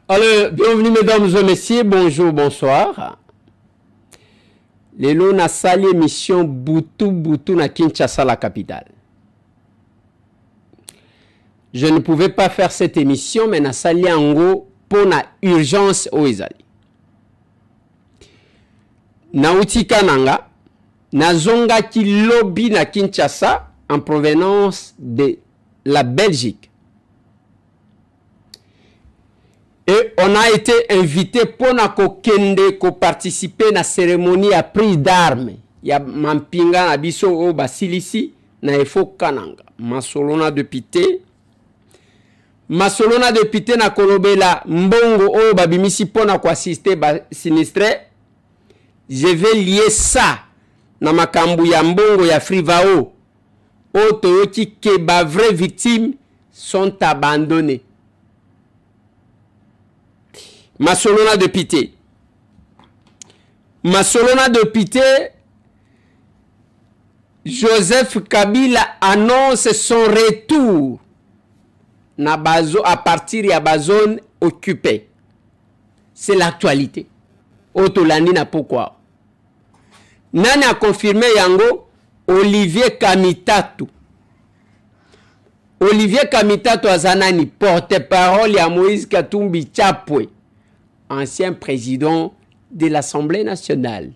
Alors, bienvenue mesdames et messieurs, bonjour, bonsoir. Lelo na sali émission Butu na Kinshasa, la capitale. Je ne pouvais pas faire cette émission, mais na sali ango pour na urgence au ezali. Na utika nanga, na zonga ki lobby na Kinshasa en provenance de la Belgique. Et on a été invité pour participer à la cérémonie à prise d'armes. Il y a Mampinga na biso o basilisi na efo kananga. Masolona de pité. Masolona de pité na kolobela mbongo o babimisi pona ko assister ba sinistre. Je vais lier ça na makambu ya mbongo ya Frivao. O toyoki ke ba vraies victimes sont abandonnées. Masolona de pité. Masolona de pité. Joseph Kabila annonce son retour à partir de la zone occupée. C'est l'actualité. Otolani na pourquoi. Nani a confirmé yango? Olivier Kamitatu. Olivier Kamitatu azanani porte-parole ya Moïse Katumbi Chapwe, ancien président de l'Assemblée nationale,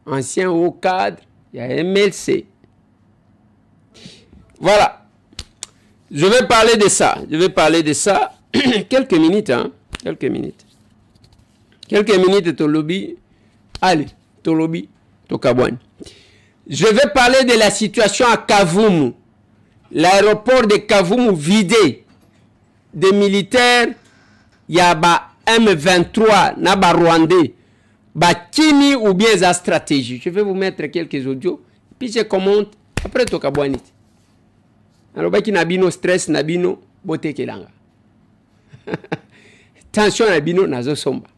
ancien haut cadre, il y a MLC. Voilà. Je vais parler de ça. Je vais parler de ça. Quelques minutes, hein. Quelques minutes. Quelques minutes, Tolobi. Allez, Tolobi, Tokabouane. Je vais parler de la situation à Kavumu. L'aéroport de Kavumu vidé. Des militaires, il y a M23, Naba Rwandais, Bakini ou bien sa stratégie. Je vais vous mettre quelques audios, puis je commente après Tokabouanit. Alors, Baki Nabino stress, Nabino, bote kelanga. Tension Nabino, nazo somba.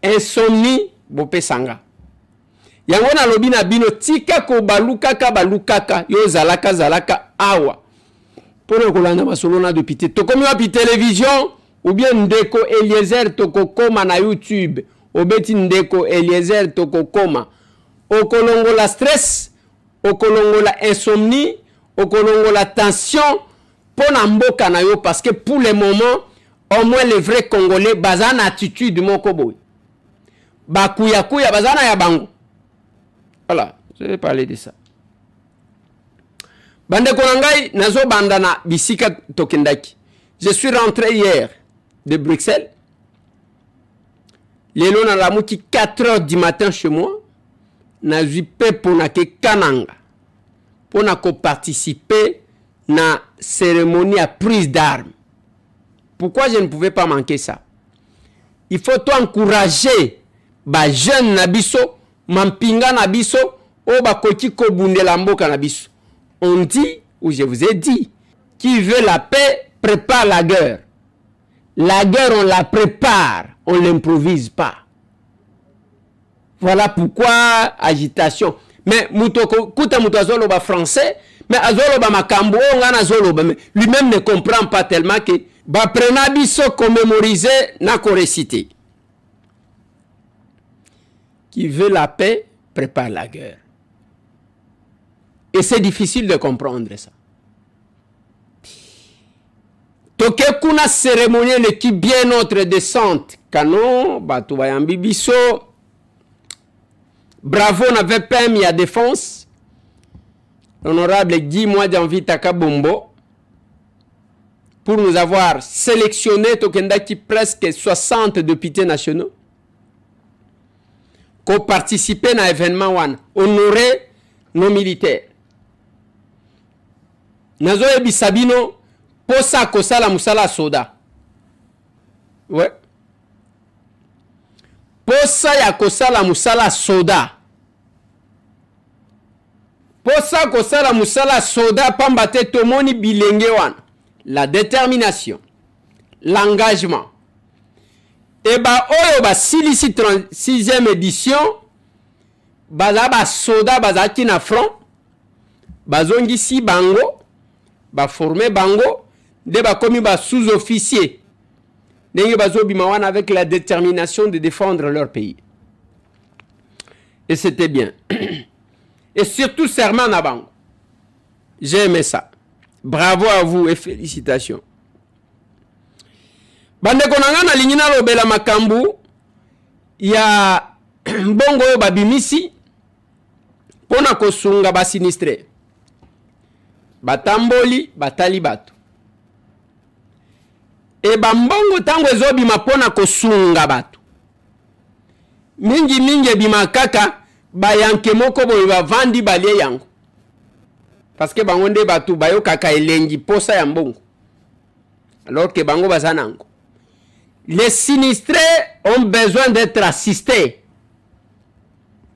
Insomnie, bope sanga. Yango na lobi Nabino, tika ko balukaka, balukaka, yo zalaka, zalaka, awa. Pour le kolanda masolona de pité. Tokomi wapi télévision, ou bien Ndeko Eliezer Tokokoma na YouTube. Obeti Ndeko Eliezer Tokokoma. Okolongo la stress, okolongo la insomnie, okolongo la tension, pour mboka na yo, parce que pour le moment, au moins les vrais Congolais, bazana attitude mokoboy. Bakuya kuya bazana ya bango. Voilà, je vais parler de ça. Bande konangai, nazo bandana bisika tokendaki. Je suis rentré hier de Bruxelles. Les lois na 4 heures du matin chez moi. Na jupe pour na ke kananga. Pour na ko participer na cérémonie à prise d'armes. Pourquoi je ne pouvais pas manquer ça? Il faut encourager ba jeune nabiso, mampinga nabiso, o ba koti ko bundela mboka nabiso. On dit, ou je vous ai dit, qui veut la paix prépare la guerre. La guerre, on la prépare, on ne l'improvise pas. Voilà pourquoi agitation. Mais Kouta Moutazolo ba français, mais Azolo ba makambo, lui-même ne comprend pas tellement que ba prenabiso commémorisé n'a qu'au réciter. Qui veut la paix prépare la guerre. Et c'est difficile de comprendre ça. Toke kuna cérémonie l'équipe bien notre descente. Canon, Batoubayambi Bisso. Bravo, on avait PM, il y a défense. L'honorable Guy Mouadjanvi Takabombo. Pour nous avoir sélectionné, Tokendaki presque 60 députés nationaux. Qui ont participé à l'événement One. Honorer nos militaires. Nazo Ebi Sabino. Posa kosala musala soda. Ouais. Posa ya kosala musala soda. Posa kosala musala soda pambate tomoni bilenge wana. La détermination. L'engagement. Et ba oyo ba silisi 36e édition. Baza ba soda baza ki na front. Bazongi si bango. Ba formé bango. De ba komi ba sous-officier. ndenge bazobima wana avec la détermination de défendre leur pays. Et c'était bien. Et surtout serment na bango. J'ai aimé ça. Bravo à vous et félicitations. Bandeko nanga na lingina lobela makambu ya mbongo yo babimisi pona kosunga ba sinistre. Batamboli batali bato. E bambongo tango ezobima pona kosunga bato. Mingi bima kaka bayanke moko boye bavandi balie yango. Parce que bango nde bato bayo kaka elengi posa ya mbongo. Alors que bango bazanango. Les sinistrés ont besoin d'être assistés.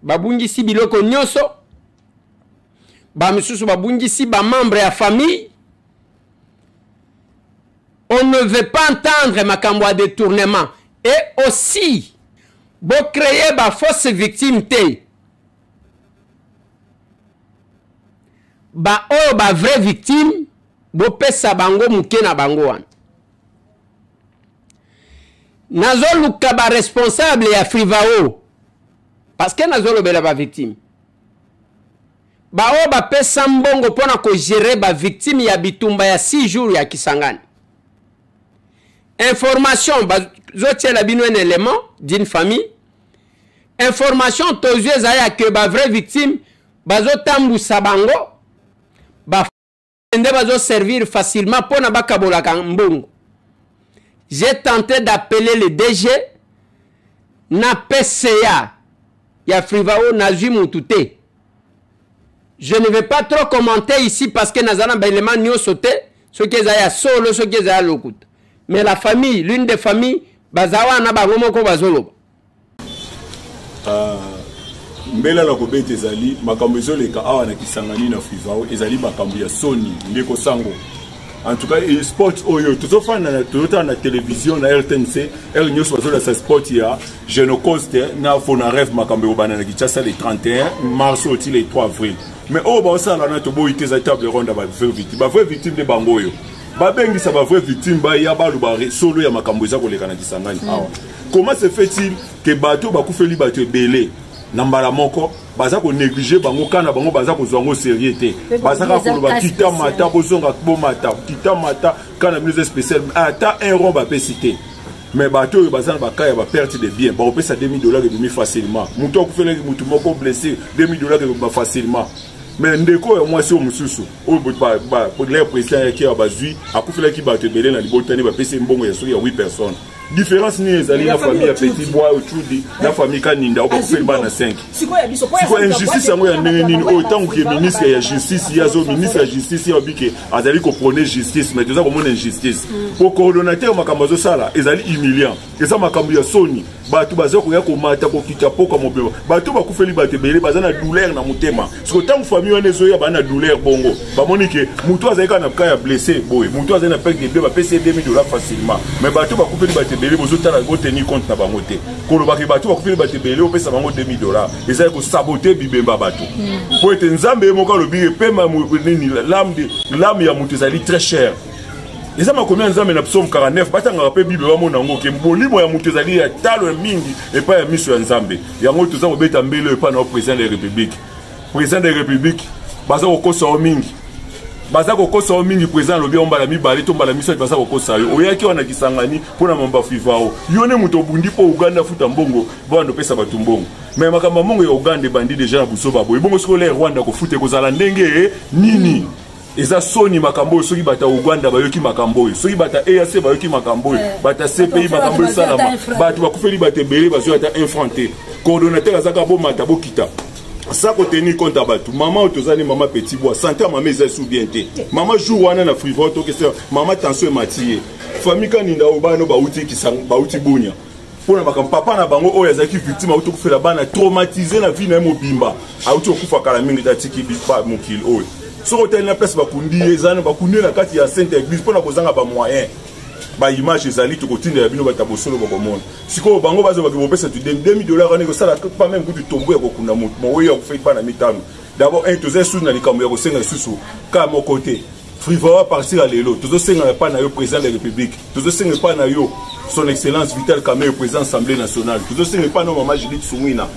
Babungisi biloko nyoso. Bamisusu babungisi ba membre ya famille. On ne veut pas entendre makambo à détournement. Et aussi, bo créer ba fausse victime te. Ba o ba vraie victime, bo pesa bango muke na bango wana. Nazo luka ba responsable ya Frivao. Parce que nazo lobela ba victime. Ba o ba pesa mbongo pona ko gérer ba victime ya bitumba ya 6 jours ya Kisangani. Information, zotie la bino un élément d'une famille. Information, tozue zaya que ba vraie victime, bazo tambu sabango, ba fende bazo servir facilement pour na bakabola kambongo. J'ai tenté d'appeler le DG na PCA ya Frivao nazui mutute. Je ne vais pas trop commenter ici parce que nazana ba élément nyo sauté, ce qui zaya solo, ce qui zaya lokut. Mais la famille, l'une des familles, bazawa na bango moko bazoloba. Mbela la kobete ezali makambo ezoleka awa na Kisangani na Frivao ezali makambo ya Sony ndeko sango. En tout cas, sport oyo tozofana na télévision na RTNC, News bazola sa sport ya Genocoste na Fonaref makambo obana na Kinshasa le 31 mars au le 3 avril. Mais oh ba osala na tobo iteza table ronde ba vraie victime de bango yo. Babengi sa ba vraie victime ba ya ba lubare solo ya makambo eza koleka na Kisangani awa. Comment se fait-il que bateau bakufeli bateau ebele na mbala moko baza ko négliger bango kana bango baza ko zwango sérieuté baza ka koloba kita mata bozonga bo mata kita mata kana musique spéciale ata un rond ba pesité mais bateau baza ba kaya ba perte de bien ba opesa $2000 et facilement muto ko fele mutu moko blessé $2000 ba facilement. Mais ndeko ya mwasi o mususu o ba pour les président qui a bazui akufela ki bateau belé na libotani ba pesa mbongo ya suri ya 8 personnes. Différence ni ezali na famille ya Petit Bois Ochudi na famille Kaninda o bakufeli bana 5. Siko injustice yango ya ndenge nini o tango ke ministre ya justice ya zo ministre ya justice ya bike azali ko prôner justice mais toza ko mona injustice. Pour coordonnateur makambo zo sala ezali humiliant. Eza makambo ya Sony batu bazo ko ya ko mata ko kita poko mobelo. Batu bakufeli bate belé bazana douleur na mutema. Siko tango famille wana zo ya bana douleur bongo. Ba monike mutu azali kana kaya blessé boy. Mutu azali na perte de ba pesa $2000 facilement. Mais batu bakufeli bate belé bozotala go tenir compte na bango te koloba ke bato bakufeli bate belé opesa bango $2000 ezali ko saboter bibemba bato po ete nzambe moko lobi pema nini l'âme ya mutu ezali très cher ezama combien nzambe na psaume 49 batanga pe bible wa mona ngo ke molimo ya mutu ezali ya talo mingi epa ya miso ya nzambe yango toza kobeta mbele epa na président de la république baza kokosa o mingi baza kokosa mingi président lobi ombala mibale to mbala miso baza kokosa yo oyaki wana Kisangani pona mamba Frivao yone muto bundi po Uganda futa mbongo bando pesa batu mbongo mais makamba mbongo ya Uganda bandi déjà na buso babo bongo siko le Rwanda ko fute kozala ndenge nini eza Sony makambo soki bata Uganda bayoki makambo soki bata EAC bayoki makambo bata CPI makambo salama batu bakufeli batebele bazo ata infronté coordonnateur azaka bo mata bo kita. Ça ko tenir compte abatu maman otozali maman Petit Bois santé maman eza sou bien te maman jour wana na Frivao to question maman tension matiye famille Kaninda obano ba uti Kisanga ba uti bunya pona makam papa na bango oyo azaki victime auto kufela bana traumatisé na vie na mobimba auto kufa kala mingi tatiki bipa mokil oyo so ko tenir na place bakundi ezana bakundi na kati ya Sainte Église pona kozanga ba moyen ba image ezali to kotinda ya bino bata bosolo bokomona siko bango bazo bakibopesa tu $2000 ane ko sala pas même kutu tombo ya kokuna moto moyo ya kufait bana mitano d'abord un toze sous na likambo ya kosenga susu ka mo côté Frivao partir à lelo tozo senga pa na yo président de la République tozo senga pa na yo son excellence Vital Kamerhe président Assemblée nationale tozosenga pas non maman Judith Sumwina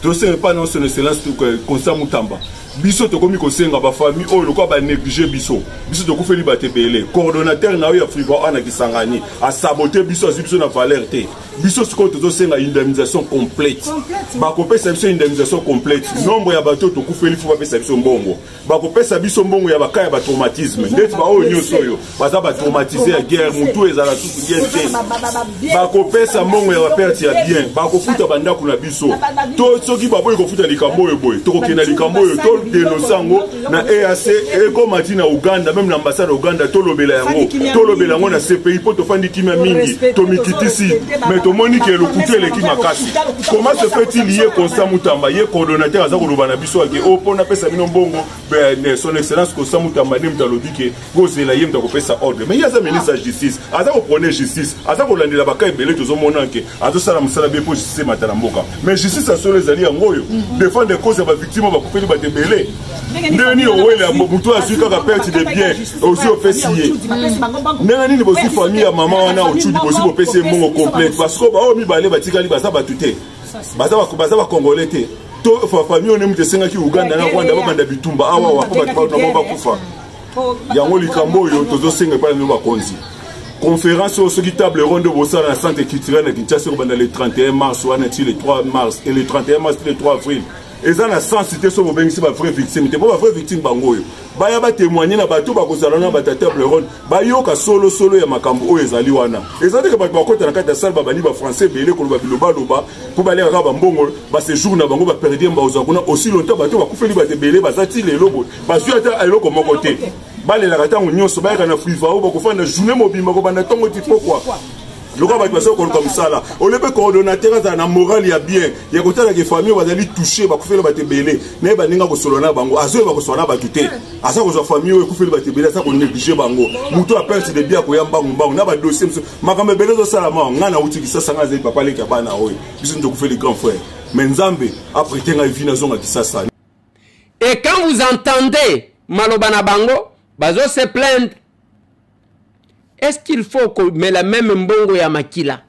tozosenga pas non son excellence Constant Mutamba biso tokomi kosenga ba famille oyo lokwa ba négliger biso tokufeli batebele coordonnateur na yo ya Fribourg ana Kisangani a saboter biso biso na valeur te biso siko tozosenga indemnisation complète bakopesa biso indemnisation complète nombre ya bato tokufeli fo bapesa biso mbongo bakopesa biso mbongo ya bakaya ba traumatisme ndeti ba oyo nyonso oyo baza ba traumatiser ya guerre mutu ezala susu bien te bakopesa mbongo ya perte ya bien bakofuta bandako na biso to soki baboyi kofuta likambo oyo boye tokokena likambo oyo to denosango na EAC eko mati na Uganda même l'ambassade Uganda tolobela yango na CPI po tofandi kimia mingi tomikitisi mais tomoni ke le couteau le kimakasi comment se fait-il lier Constant Mutamba ye coordonnateur aza koloba na biso ake o pona pesa bino mbongo son excellence Constant Mutamba ne mtalobi ke gozela ye mtako pesa ordre mais yaza ministre de justice aza ko prôner justice aza ko landela baka ebele tozomona ke azo sala musala be po justice matala mboka mais justice asolo ezali yangoyo défendre cause ba victime ba kupeli ba tebele ndeni owele mutu azwi kaka perte de bien aussi opesi ye ndenge nini bosi famille ya mama wana ochudi bosi bopesi mbongo complète parce que bao mibale batikali baza batu te baza bakongole te to famille one mutu esengaki Uganda na Rwanda babanda bitumba awa wapo batu na bakufa yango likambo oyo tozosenga pa na bakonzi conférence au qui table ronde bosala na centre culturel na Kinshasa ko banda le 31 mars ou le 3 mars et le 31 mars le 3 avril eza na sensité so bobengisi ba vraie victime te ba vraie victime bangoyo baya ba témoigner na bato ba kozala na ba table ronde bayoka solo ya makambo oyo ezali wana ezali ke bato bakota na kati ya salle babali ba français belé ko ba biloba loba po baleka ka ba mbongo ba séjour na bango ba perdre mba ozakuna aussi longtemps bato bakufeli ba tebele bazati lelo bo bazwi ata eloko moko te balelaka ntango nyonso bayaka na Fribourg bakofanda journée mobimba ko banda ntongo ti pourquoi le gars va passer comme ça là on le peut coordonnateur dans la morale ya bien ya kotala ke famille bazali toucher bakufela batebele na ba ninga ko solona bango azo ba ko solona batute asa ko famille o kufela batebele asa ko négliger bango muto a perte de bien ko yamba mbango na ba dossier makambe belezo sala ma ngana utikisa sanga zeli papa le kabana oyo biso ndo kufela grand frère mais Nzambe après tenga vina zonga kisasa. Et quand vous entendez malobana bango bazo se plaindre, est-ce qu'il faut que mais la même mbongo ya makila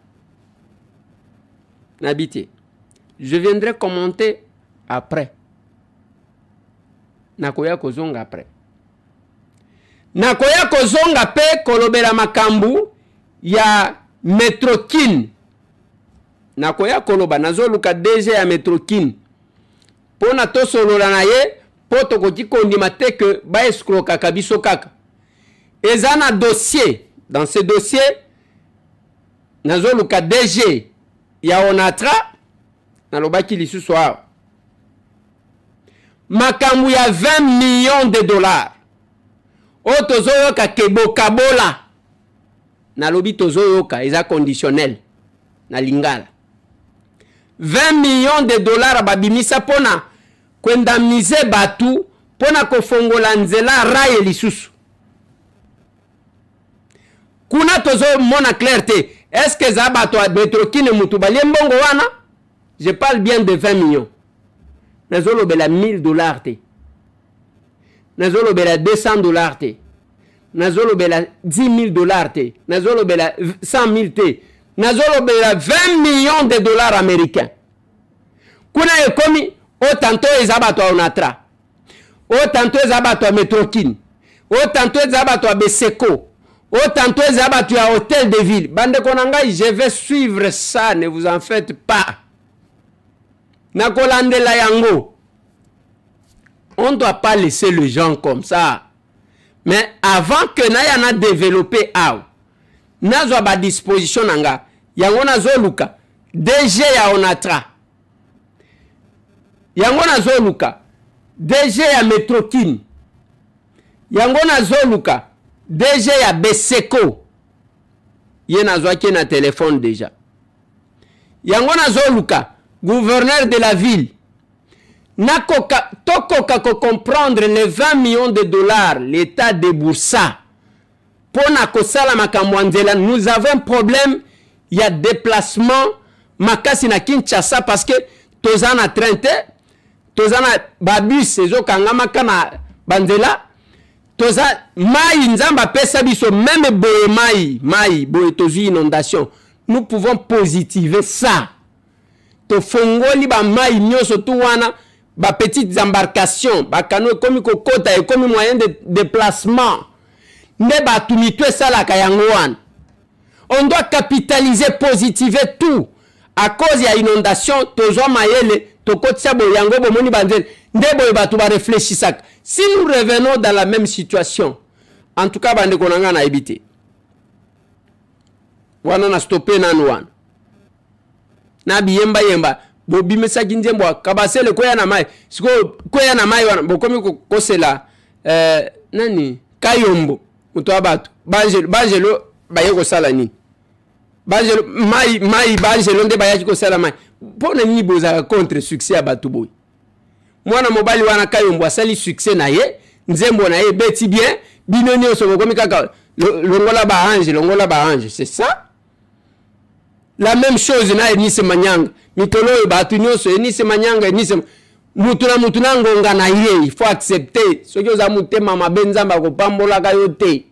n'habite? Je viendrai commenter après. Nakoya kozonga après. Nakoya kozonga pe kolobela makambu ya Metrokin. Nakoya koloba nazoluka DG ya Metrokin. Pona to solola na ye poto ko kondima te que ba escroka kabiso kaka. Ezana dossier. Dans ce dossier, nazoluka DG ya Onatra nalobaki lisusu awa makambu ya 20 millions de dollars otozoyoka kebokabola nalobi tozoyoka eza conditionnel na lingala 20 millions de dollars babimisa pona kwendamnize batu pona kofongola nzela raye lisusu kuna tozo mona clarté. Est-ce que Zabato a Metrokine Mutubali mbongo wana? Je parle bien de 20 millions. Nazolo bela $1000 te. Nazolo bela $200 te. Nazolo bela $10,000 te. Nazolo bela 100,000 te. Nazolo bela 20 millions de dollars américains. Kuna ekomi o tanto ezabato a Onatra. O tanto ezabato a Metrokine. O tanto ezabato a Beseko. Autant tu as hôtel de ville. Bande konanga, je vais suivre ça, ne vous en faites pas. Nakolande la yango. On ne doit pas laisser les gens comme ça. Mais avant que Nayana développé à Nazo ba disposition nanga. Yango nazo luka. DG ya Onatra. Yango nazo luka. DG ya Metrokine. Yango nazo luka. DG ya Beseko. Ye nazwaki na téléphone déjà. Yango nazoluka, gouverneur de la ville. Nakoka tokoka ko comprendre les 20 millions de dollars l'État déboursa. Pona kosala makamwanzela, nous avons un problème, il y a déplacement makasi na Kinshasa parce que tozana train te, tozana babus ezo kangama kana banzela. toza mai nzamba pesa biso même boye mai boye tozu inondation. Nous pouvons positiver ça. To fongoli ba mai nyoso tu wana ba petites embarcations, ba canoë comme kokota et comme moyen de déplacement. Ne ba tumitwe sala kayango wana. On doit capitaliser, positiver tout. À cause de l'inondation, tozo mayele, tokotsa boyango bomoni banzel, ndebo batu ba réfléchir. Si nous revenons dans la même situation, en tout cas bande konanga na ebité. Wana na stopper nanu wana. Na biyemba yemba, bobi mesaki nzembo kabasele koya na mai. Siko koya na mai wana bokomi kosela nani Kayombo muto abatu. Bangelo bayeko sala nini? Bangelo mai bangelo nde bayaki ko sala mai. Pona nini boza contre succès abatu boy. Mwana mobali wana Kayombo asali succès na ye, nzembo na ye beti bien, binoni osobo komi kaka longola ba ange, c'est ça? La même chose na Enise Manyanga. Mitolo batu nyoso Enise Manyanga Enise mutuna ngonga na ye, il faut accepter. Ce que za mutema mabenzamba ko pambola kayote.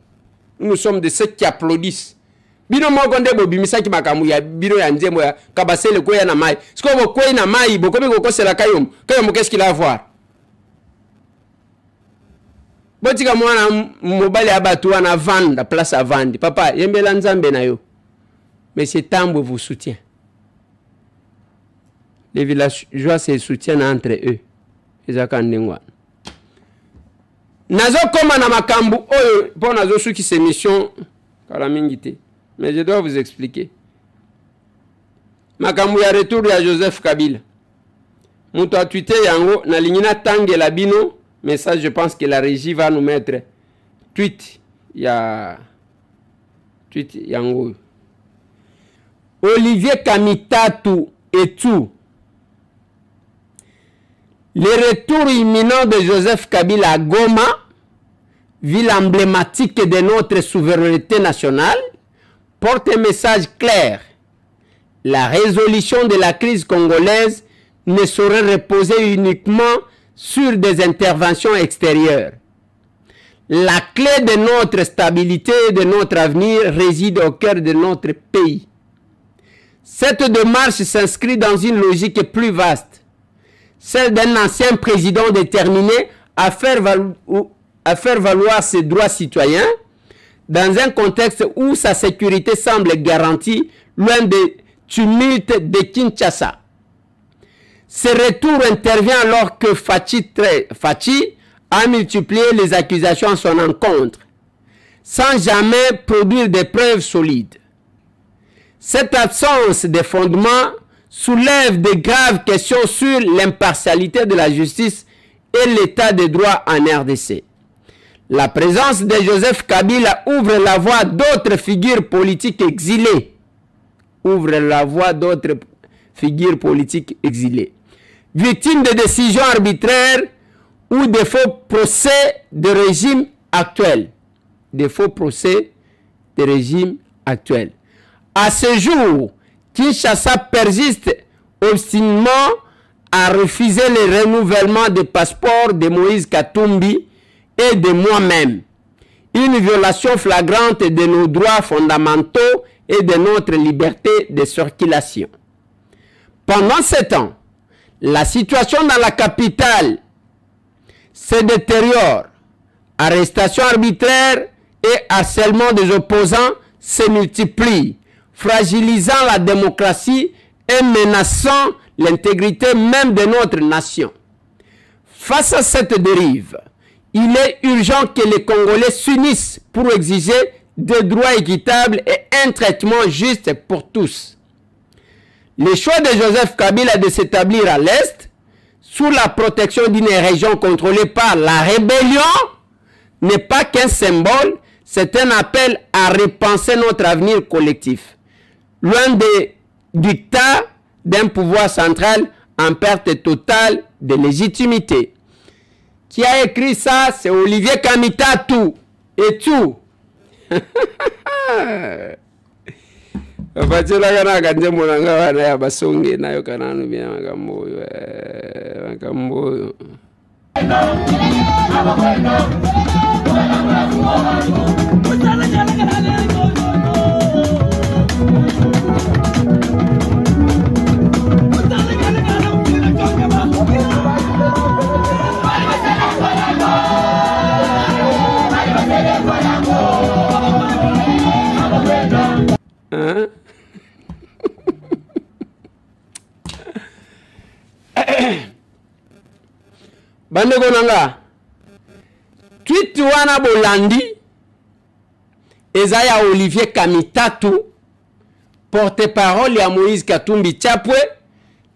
Nous sommes de ceux qui applaudissent. Bino moko ndebo bimisaki makamu ya bino ya nzembo ya kabasele koya na mai. Siko bo koya na mai bokomi ko kosela Kayombo. Kayombo qu'est-ce qu'il a à voir? Botika mwana mobali abatu wana vanda place à vendre. Papa, yembela nzambe na yo. Mais c'est Tambo vous soutient. Les villageois se soutiennent entre eux. Nazo koma na makambu oyo po nazo suki ces missions kalamingite. Mais je dois vous expliquer. Makambu ya retour ya Joseph Kabila. Muto a tweeté yango na lingina tangue la bino, mais ça je pense que la régie va nous mettre tweet yango. Olivier Kamitatu et tout. Le retour imminent de Joseph Kabila à Goma, ville emblématique de notre souveraineté nationale, porte un message clair. La résolution de la crise congolaise ne saurait reposer uniquement sur des interventions extérieures. La clé de notre stabilité et de notre avenir réside au cœur de notre pays. Cette démarche s'inscrit dans une logique plus vaste, celle d'un ancien président déterminé à faire valoir ses droits citoyens dans un contexte où sa sécurité semble garantie loin des tumultes de Kinshasa. Ce retour intervient alors que Fachi a multiplié les accusations à son encontre, sans jamais produire des preuves solides. Cette absence de fondement soulève de graves questions sur l'impartialité de la justice et l'état de droit en RDC. La présence de Joseph Kabila ouvre la voie d'autres figures politiques exilées. Victimes de décisions arbitraires ou de faux procès de régime actuel. À ce jour, Kinshasa persiste obstinément à refuser le renouvellement des passeports de Moïse Katumbi et de moi-même. Une violation flagrante de nos droits fondamentaux et de notre liberté de circulation. Pendant ce temps, la situation dans la capitale se détériore. Arrestations arbitraires et harcèlement des opposants se multiplient, fragilisant la démocratie et menaçant l'intégrité même de notre nation. Face à cette dérive, il est urgent que les Congolais s'unissent pour exiger des droits équitables et un traitement juste pour tous. Le choix de Joseph Kabila de s'établir à l'Est, sous la protection d'une région contrôlée par la rébellion, n'est pas qu'un symbole, c'est un appel à repenser notre avenir collectif. Loin des dictats d'un pouvoir central en perte totale de légitimité. Qui a écrit ça? C'est Olivier Kamitatu et tout. Hein? Bande konanga tweet wana bolandi ezaya Olivier Kamitatu, porte-parole à Moïse Katumbi Chapwe,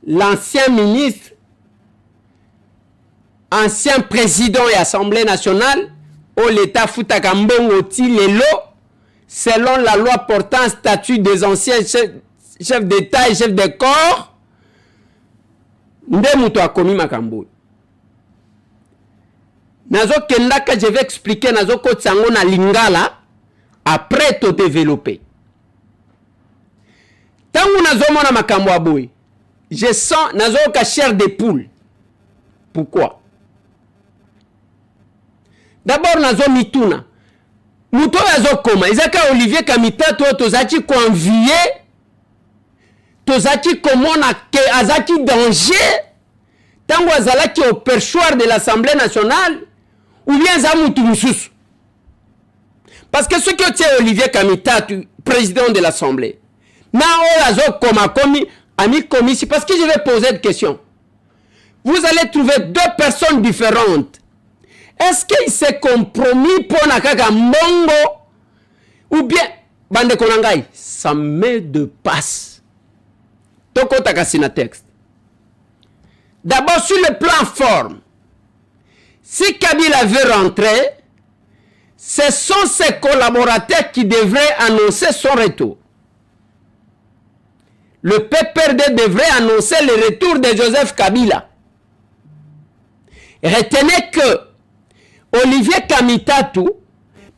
l'ancien ministre, ancien président et Assemblée nationale au l'État Futaka Mbongo Tilelo, selon la loi portant statut des anciens chefs d'État et chefs de corps, Ndemuto a commis Makambo. Nazo Kendaka, je vais expliquer Nazo Kotsango na Lingala, après tout développer. Tangu Nazo Mona Makambo Aboui, je sens Nazo ka chair de poule. Pourquoi? D'abord Nazo Mituna. Muto Nazo Koma, Isaka Olivier Kamitatu, Tozaki convié, Tozaki Komona ke Azaki danger, Tangu Azalaki au perchoir de l'Assemblée nationale, ou bien Zamutu Moussous. Parce que ce que tu es Olivier Kamitatu, président de l'Assemblée, parce que je vais poser une question. Vous allez trouver deux personnes différentes. Est-ce qu'il s'est compromis pour Nakaka Mongo ou bien Bande Konangai? Ça met de passe. Toko Takasina texte. D'abord sur le plan forme. Si Kabila veut rentrer, ce sont ses collaborateurs qui devraient annoncer son retour. Le PPRD devrait annoncer le retour de Joseph Kabila. Retenez que Olivier Kamitatu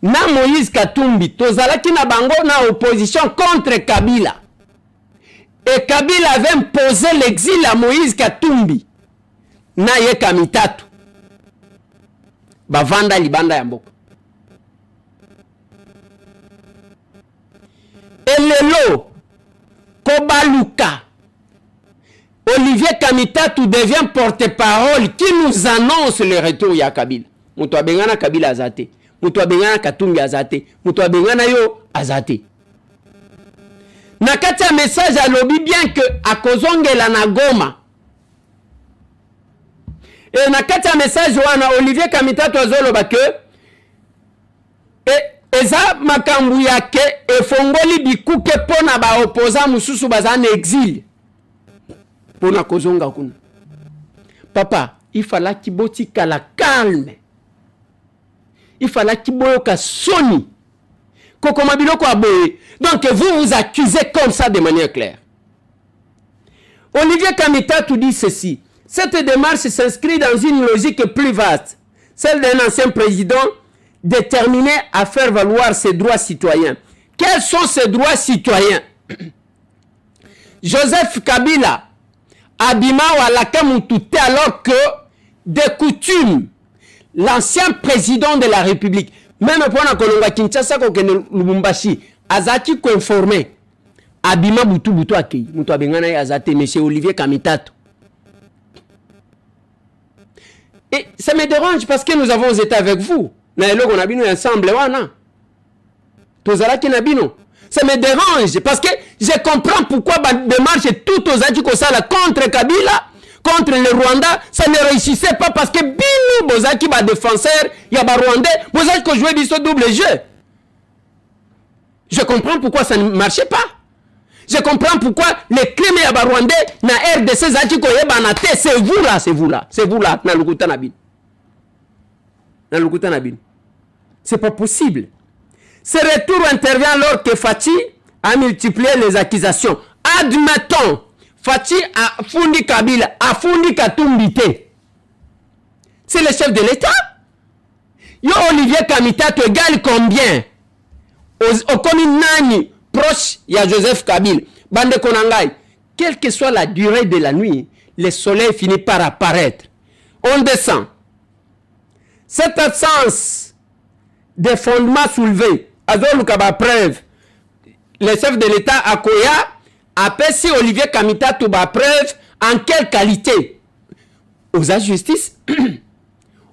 na Moïse Katumbi tozalaki na bango na opposition contre Kabila. Et Kabila avait imposé l'exil à Moïse Katumbi. Na ye Kamitatu. Bavanda libanda ya mboka. Elelo Kobaluka, Olivier Kamitatu devient porte-parole qui nous annonce le retour ya Kabila. Mutua bengana Kabila azate. Mutua bengana Katumbi azate. Mutua bengana yo azate. Nakati ya message à lobby bien que akozongela na Goma. Et nakati ya message wana Olivier Kamitatu azoloba que eza makambu yake efongoli bikuke pona ba opposant mususu bazana exil pona kozonga kuna. Papa, il fallait qu'il botika la calme. Il fallait qu'il boyoka soni. Kokoma biloko aboye. Donc vous vous accusez comme ça de manière claire. Olivier Kamitatu dit ceci. Cette démarche s'inscrit dans une logique plus vaste, celle d'un ancien président déterminé à faire valoir ses droits citoyens. Quels sont ces droits citoyens? Joseph Kabila abima walaka mutute alors que de coutume l'ancien président de la République, même pour la Kolonga Kinshasa kokene Lubumbashi, azaki ko informé abima butu butu akei mutu abengana azate monsieur Olivier Kamitatu. Et ça me dérange parce que nous avons été avec vous. Ça me dérange parce que je comprends pourquoi la démarche tout aux Adjikosala contre Kabila, contre le Rwanda, ça ne réussissait pas parce que Bino Bozaki va défenseur, il y a Rwandais, Bozaki qui jouait ce double jeu. Je comprends pourquoi ça ne marchait pas. Je comprends pourquoi les crimes ya Rwandais na RDC Zadjiko yebanate, c'est vous là, c'est vous là, c'est vous là, na Lukuta Nabin. Na Lukuta Nabin. C'est pas possible. Ce retour intervient alors que Fachi a multiplié les accusations. Admettons, Fachi a fourni Kabila, a fourni Katumbite. C'est le chef de l'État. Yo Olivier Kamitatu égale combien? Au commun Nani, proche, il y a Joseph Kabila. Bande Konangai, quelle que soit la durée de la nuit, le soleil finit par apparaître. On descend. cette absence de fondement soulevé, azoluka ba preuve, le chef de l'État Akoya appelle si Olivier Kamitatou ba preuve en quelle qualité? Aux justice,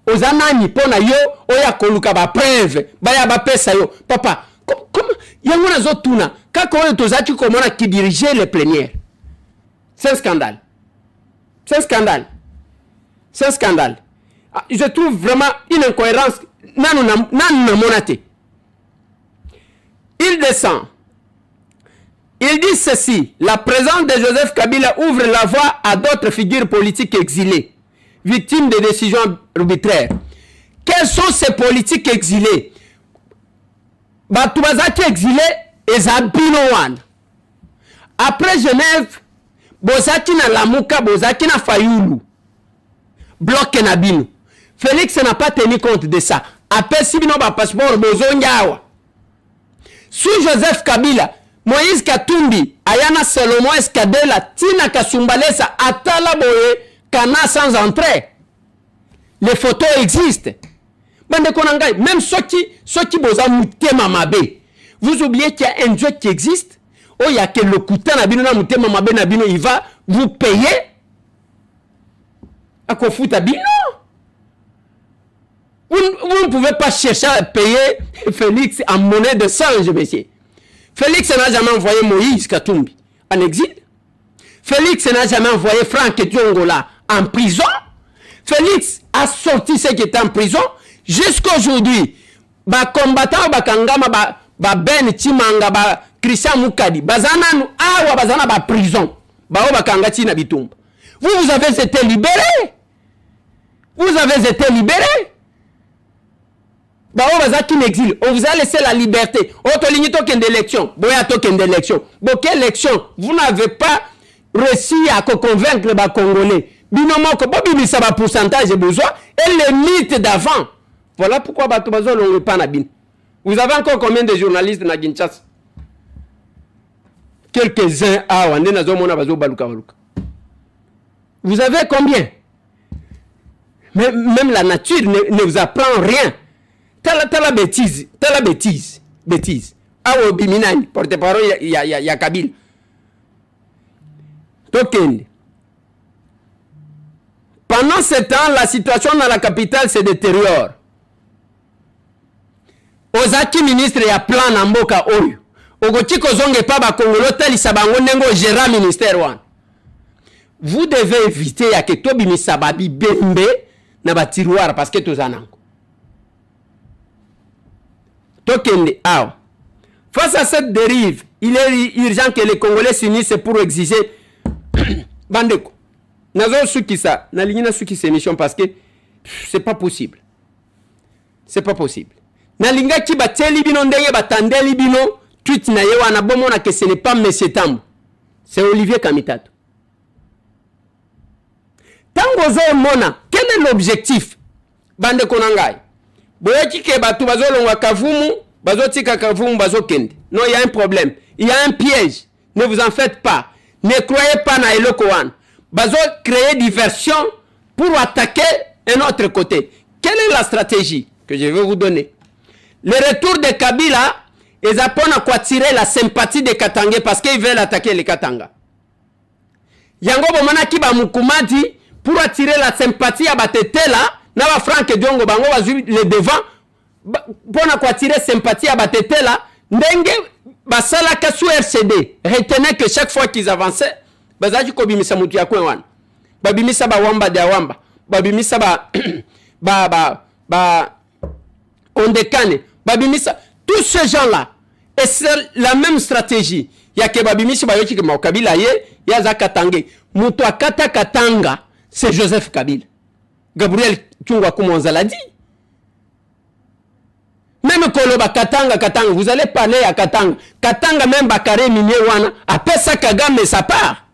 aux anani pona yo, oya koluka ba preuve, baya ba pesa yo. Papa, comment yango na zotuna, kako oyo tozaki komona qui dirigeait les plénières. C'est un scandale. C'est un scandale. C'est un scandale. Je trouve vraiment une incohérence. Il descend. Il dit ceci. La présence de Joseph Kabila ouvre la voie à d'autres figures politiques exilées, victimes de décisions arbitraires. Quels sont ces politiques exilés? Batouazaki exilé et Zabinowan. Après Genève, Bozaki na Lamuka, Bozaki na Fayoulou. Bloc Nabino. Félix n'a pas tenu compte de ça. Après Sibino ba passeport Bozongawa. Sous Joseph Kabila, Moïse Katumbi, Ayana Salomon Escadela, Tina Kasumbalesa, Atala Boye, Kana sans entrée. Les photos existent. Bande Konangai, même ceux qui boza Moutema Mabé. Vous oubliez qu'il y a un Dieu qui existe. Oh, il y a que le Kouta Nabino na Moutema Mabé Nabino, il va vous payer. À quoi foutre Abino? Vous ne pouvez pas chercher à payer Félix en monnaie de singe, monsieur. Félix n'a jamais envoyé Moïse Katumbi en exil. Félix n'a jamais envoyé Franck Diongola en prison. Félix a sorti ceux qui étaient en prison. Jusqu'à aujourd'hui, ba combattant ba kangama ba Ben Chimanga ba Christian Moukadi bazana awa bazana ba prison. Ba o ba kangati na bitumba. Vous avez été libérés. Vous avez été libérés. Bah on va qui exil. On vous a laissé la liberté. Autoligny token d'élection. Boya token d'élection. Bon quelle élection? Vous n'avez pas réussi à convaincre les Congolais. Binomo ko bobi ça va pourcentage besoin et les mythes d'avant. Voilà pourquoi Batobazo l'on pas na bin. Vous avez encore combien de journalistes na Kinshasa? Quelques-uns à Wande na zomona bazo baluka baluka. Vous avez combien? Même la nature ne vous apprend rien. T'as la bêtise. Awo biminani, porte-parole ya Kabila. Token. Pendant ce temps, la situation dans la capitale se détériore. Ozaki ministre ya plan na mboka oyo. Ogotiko zonge pa ba Kongolo talisa bango nengo gérant ministère wan. Vous devez éviter ya ke tobi misababi bembe na ba tiroir parce que tozanango. Tokende aw. Face à cette dérive, il est urgent que les Congolais s'unissent pour exiger bandeko. Nazo sukisa, na ligne sukisa émission parce que c'est pas possible. C'est pas possible. Na linga ki bateli bino ndenge batandeli bino tweet na yewa na bomona que ce n'est pas Monsieur Tambo. C'est Olivier Kamitatou. Tango zo mona, quel est l'objectif? Bande konangai. Boyaki ke batu bazolongwa Kavumu, bazotika Kavumu bazokende. Non, il y a un problème. Il y a un piège. Ne vous en faites pas. Ne croyez pas na eloko wan. Bazo créer diversion pour attaquer un autre côté. Quelle est la stratégie que je vais vous donner? Le retour de Kabila, ils apprennent à quoi tirer la sympathie des Katangais parce qu'ils veulent attaquer les Katanga. Yango bomana ki ba mukumadi pour attirer la sympathie à Batetela, na ba Franck Diongo bango bazu le devant pour quoi tirer sympathie à Batetela, ndenge basala ka sous RCD. Retenez que chaque fois qu'ils avançaient, bazaji ko bimisa mutu ya kwenwana. Babimisa ba wamba de wamba. Babimisa ba ondekane. Babimisa tous ces gens-là. Et c'est la même stratégie. Il y a que Babimisa bayoki ke Kabila ye, ya za Katange. Mutu akata Katanga, c'est Joseph Kabila. Gabriel Tchungwa Kumonza l'a dit. Même Koloba Katanga, vous allez parler à Katanga. Katanga même Bakare Minyewana, après ça Kagame sa part.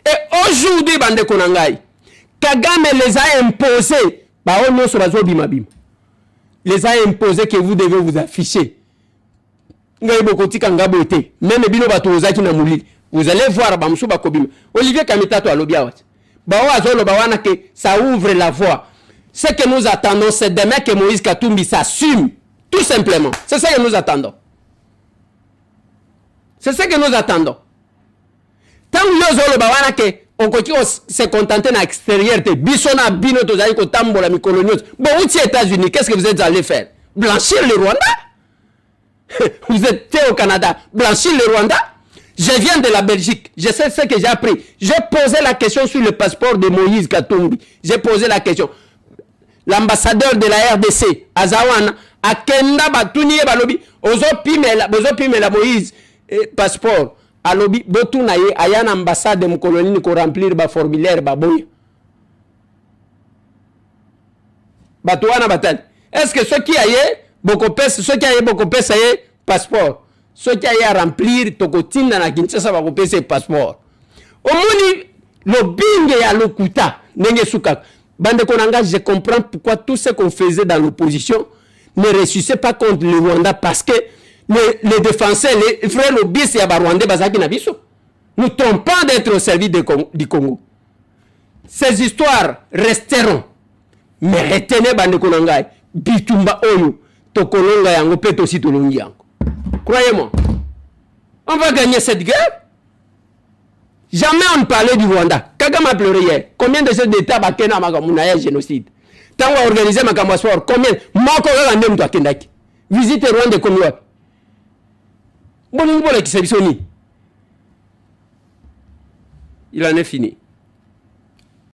Et aujourd'hui, Bande Konangai, Kagame les a imposés. Les a imposés que vous devez vous afficher. Même Bino Batozaki na Moulili. Vous allez voir Bamsou Bakobim. Olivier Kamitatou à l'Obiawat. Que ça ouvre la voie. Ce que nous attendons, c'est demain que Moïse Katumbi s'assume. Tout simplement. C'est ça que nous attendons. C'est ce que nous attendons. Tant que on continue à se contenter dans l'extérieur, bisona bino tozali ko tambola mikolo nyonso. Bon, aux États-Unis, qu'est-ce que vous êtes allé faire? Blanchir le Rwanda? Vous êtes au Canada, blanchir le Rwanda? Je viens de la Belgique, je sais ce que j'ai appris. J'ai posé la question sur le passeport de Moïse Katumbi. J'ai posé la question. L'ambassadeur de la RDC, Azawana, Akenda Batuni Balobi, Ozo Pimela Moïse, passeport. Alobi, botu na ye, ayan ambassade de mkoloni ko remplir ba formulaire ba boy. Batouana batal. Est-ce que ceux qui aye, ceux qui aye bokopes aye passeport, ceux qui aye à remplir tokotinda na Kinshasa ba kopese passeport. Omoni lo binge ya lokuta nenge suka. Bande konanga, je comprends pourquoi tout ce qu'on faisait dans l'opposition ne ressuscitait pas contre le Rwanda parce que les défenseurs, les frères lobbyistes et Rwandais, nous ne tombons pas d'être au service du Congo. Ces histoires resteront. Mais retenez, Bande Konanga, Bitumba Oyo, Tokolonga Yango, Petosi Tolongi Yango. Croyez-moi, on va gagner cette guerre. Jamais on ne parlait du Rwanda. Kagame a pleuré hier. Combien de chefs d'État bakena makamuna génocide? Tant on a organisé ma sport, combien? Moko Rwanda mto akendaki. Visite Rwanda comme moi. Bon, il en est fini.